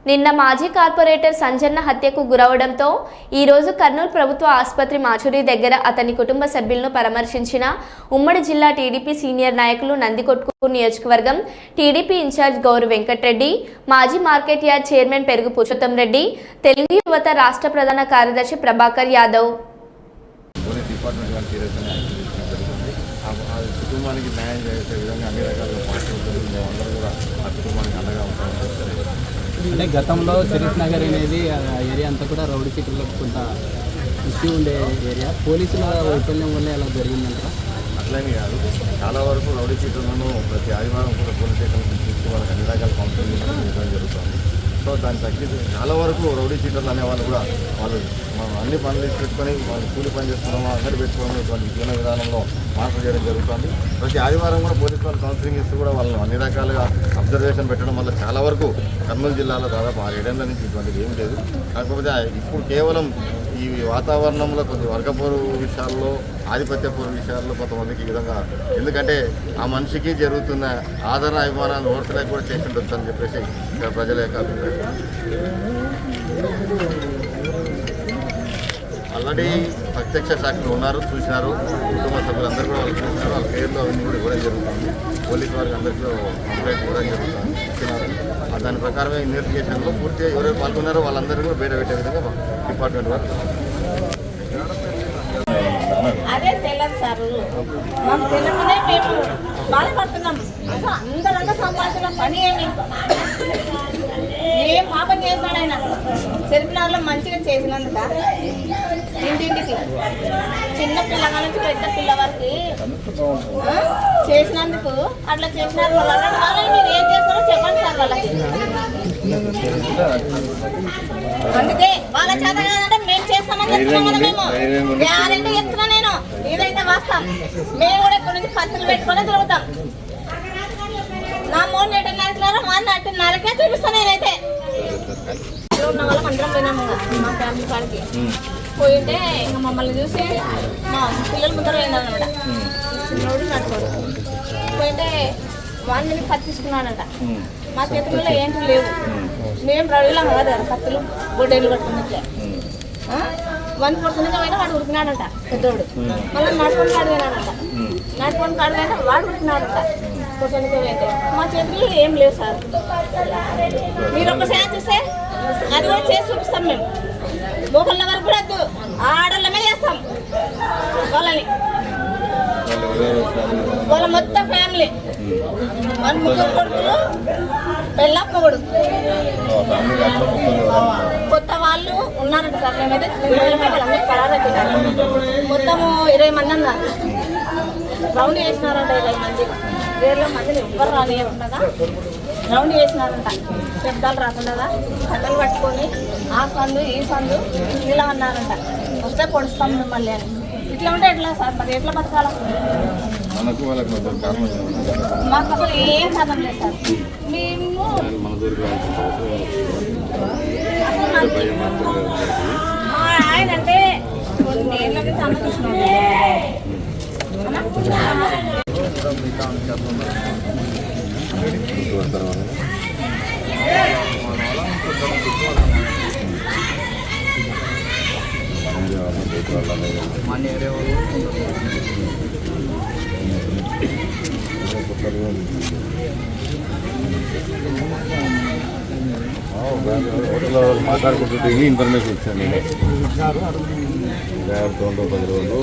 నిన్న మాజీ కార్పొరేటర్ సంజన్న హత్యకు గురవడంతో ఈరోజు కర్నూలు ప్రభుత్వ ఆసుపత్రి మాచూరి దగ్గర అతని కుటుంబ సభ్యులను పరామర్శించిన ఉమ్మడి జిల్లా టీడీపీ సీనియర్ నాయకులు నందికొట్కూరు నియోజకవర్గం టీడీపీ ఇన్ఛార్జ్ గౌరు వెంకటరెడ్డి, మాజీ మార్కెట్ యార్డ్ చైర్మన్ పెరుగు పురుషోత్తం రెడ్డి, తెలుగు యువత రాష్ట్ర ప్రధాన కార్యదర్శి ప్రభాకర్ యాదవ్. కుటుంబానికి న్యాయం చేసే విధంగా అన్ని రకాల పార్టీలు మేమందరూ కూడా ఆ కుటుంబానికి అండగా ఉంటామని చెప్తారు. అంటే గతంలో షరీఫ్ నగర్ అనేది ఏరియా అంతా కూడా రౌడీ చీట్లకు కొంత ఇష్యూ ఉండే ఏరియా, పోలీసుల వైఫల్యం వల్ల ఎలా జరిగిందంట? అట్లనే కాదు, చాలా వరకు రౌడీ చీట్లను ప్రతి ఆదివారం కూడా పోలీస్ స్టేషన్ తీసుకు వాళ్ళకి అన్ని రకాల కౌన్సిలింగ్ ఇవ్వడం జరుగుతుంది. సో దాన్ని తగ్గించి చాలా వరకు రౌడీ చీటర్లు అనేవాళ్ళు కూడా వాళ్ళు అన్ని పనులు పెట్టుకొని వాళ్ళు కూలి పని చేస్తున్నామో అందరూ పెట్టుకోవడం ఇటువంటి జీవన విధానంలో మార్పు చేయడం జరుగుతుంది. ప్రతి ఆదివారం కూడా పోలీసు వాళ్ళు కౌన్సిలింగ్ ఇస్తూ కూడా వాళ్ళు అన్ని రకాలుగా అబ్జర్వేషన్ పెట్టడం వల్ల చాలా వరకు కర్నూలు జిల్లాలో దాదాపు 6-7 ఏళ్ల నుంచి ఇటువంటిది ఏమీ లేదు. కాకపోతే ఇప్పుడు కేవలం ఈ వాతావరణంలో కొద్ది వర్గపోరు విషయాల్లో, ఆధిపత్యపూర్వ విషయాల్లో కొంతమందికి ఈ విధంగా, ఎందుకంటే ఆ మనిషికి జరుగుతున్న ఆదరణ అభిమానాలు ఓర్చలేక కూడా చేసి ఉండొచ్చు అని చెప్పేసి ఇక్కడ ప్రజల యొక్క అభిప్రాయం. ఆల్రెడీ ప్రత్యక్ష సాక్షులు ఉన్నారు, చూసినారు, కుటుంబ సభ్యులందరూ కూడా వాళ్ళు చూసినారు, వాళ్ళ పేర్లు అవన్నీ కూడా ఇవ్వడం జరుగుతుంది. పోలీసు వారికి అందరికీ కంప్లైంట్ ఇవ్వడం జరుగుతుంది, ఇచ్చినారు. దాని ప్రకారమే ఇన్వెస్టిగేషన్లో పూర్తిగా ఎవరైతే పాల్గొన్నారో వాళ్ళందరూ కూడా బయట పెట్టే విధంగా డిపార్ట్మెంట్ వారు. అదే తెలియదు సార్, మాకు తెలియకనే మేము బాధపడుతున్నాం. అసలు అందరంతా సంపాదించిన పని ఏం పాపం చేశాడు ఆయన. సెల్ఫినార్లో మంచిగా చేసినందుక ఇంటింటికి చిన్న పిల్లగా నుంచి పెద్ద పిల్ల వరకు చేసినందుకు అట్లా చేసినారు. వాళ్ళని మీరు ఏం చేస్తారో చెప్పండి సార్ వాళ్ళకి. అందుకే వాళ్ళ చేత కాదంటే మేము చేస్తామని చెప్తున్నాం కదా. మేము గ్యారెంటీ చెప్తున్నా, నేను ఇదైతే వాస్తాం. మేము కూడా ఇక్కడ నుంచి పత్తులు పెట్టుకొని తిరుగుతాం. నా 3:30 మా 4:30కే చూపిస్తాను నేనైతే. ఉన్న వాళ్ళం అందరం పోయినాము మా ఫ్యామిలీ కాడికి. పోయింటే ఇంకా మమ్మల్ని చూసి మా పిల్లలు ముద్దరు పోయినారు అనమాట. చిన్నోడు నడుకోడు పోయింటే వాడిని పత్తిసుకున్నాడంట. మా చేతుల్లో ఏంటి లేవు, మేము రవిలం కదా కత్తులు గొడ్డేళ్ళు కట్టుకున్నట్లే. 1% పోయినా వాడు ఉరికినాడంట పెద్దోడు. మళ్ళీ నడుపుకొని కాడిపోయినాడంట. నడుపుకొని కాడిపోయినా వాడు ఉరికినాడంట. అయితే మా చేతుల్లో ఏం లేవు సార్. మీరు ఒక్కసారి చూస్తే అది కూడా చేసి చూపిస్తాం. మేము మొగళ్ళ వరకు కూడా వద్దు, ఆడళ్ళమే చేస్తాం వాళ్ళని. వాళ్ళ మొత్తం ఫ్యామిలీ, వాళ్ళ ముగ్గురు కొడుకులు, పెళ్ళ మొగుడు, కొత్త వాళ్ళు ఉన్నారంట సార్. మేమైతే వాళ్ళందరూ పరారైతున్నారు. మొత్తము 20 మంది అన్నారు. రౌండ్ చేసినారంట 20 మంది. 20 మందిని ఎవ్వరు రానియకుండా రౌండ్ చేసినారంట. శబ్దాలు రాకుండా కట్టలు పట్టుకొని ఆ సందు ఈ సందు ఇలా అన్నారంట. వస్తే పొడుస్తాం మిమ్మల్ని అని. ఇట్లా ఉంటే ఎట్లా సార్, మరి ఎట్లా బతకాల? మాకు అసలు ఏం సాధన లేదు సార్. మేము ఆయన అంటే కొన్ని ఏళ్ళ నుంచి అమ్మకృష్ణ మాట్లాడుకుంటుంటే ఇన్ఫర్మేషన్ ఇచ్చాను నేను. 10 రోజులు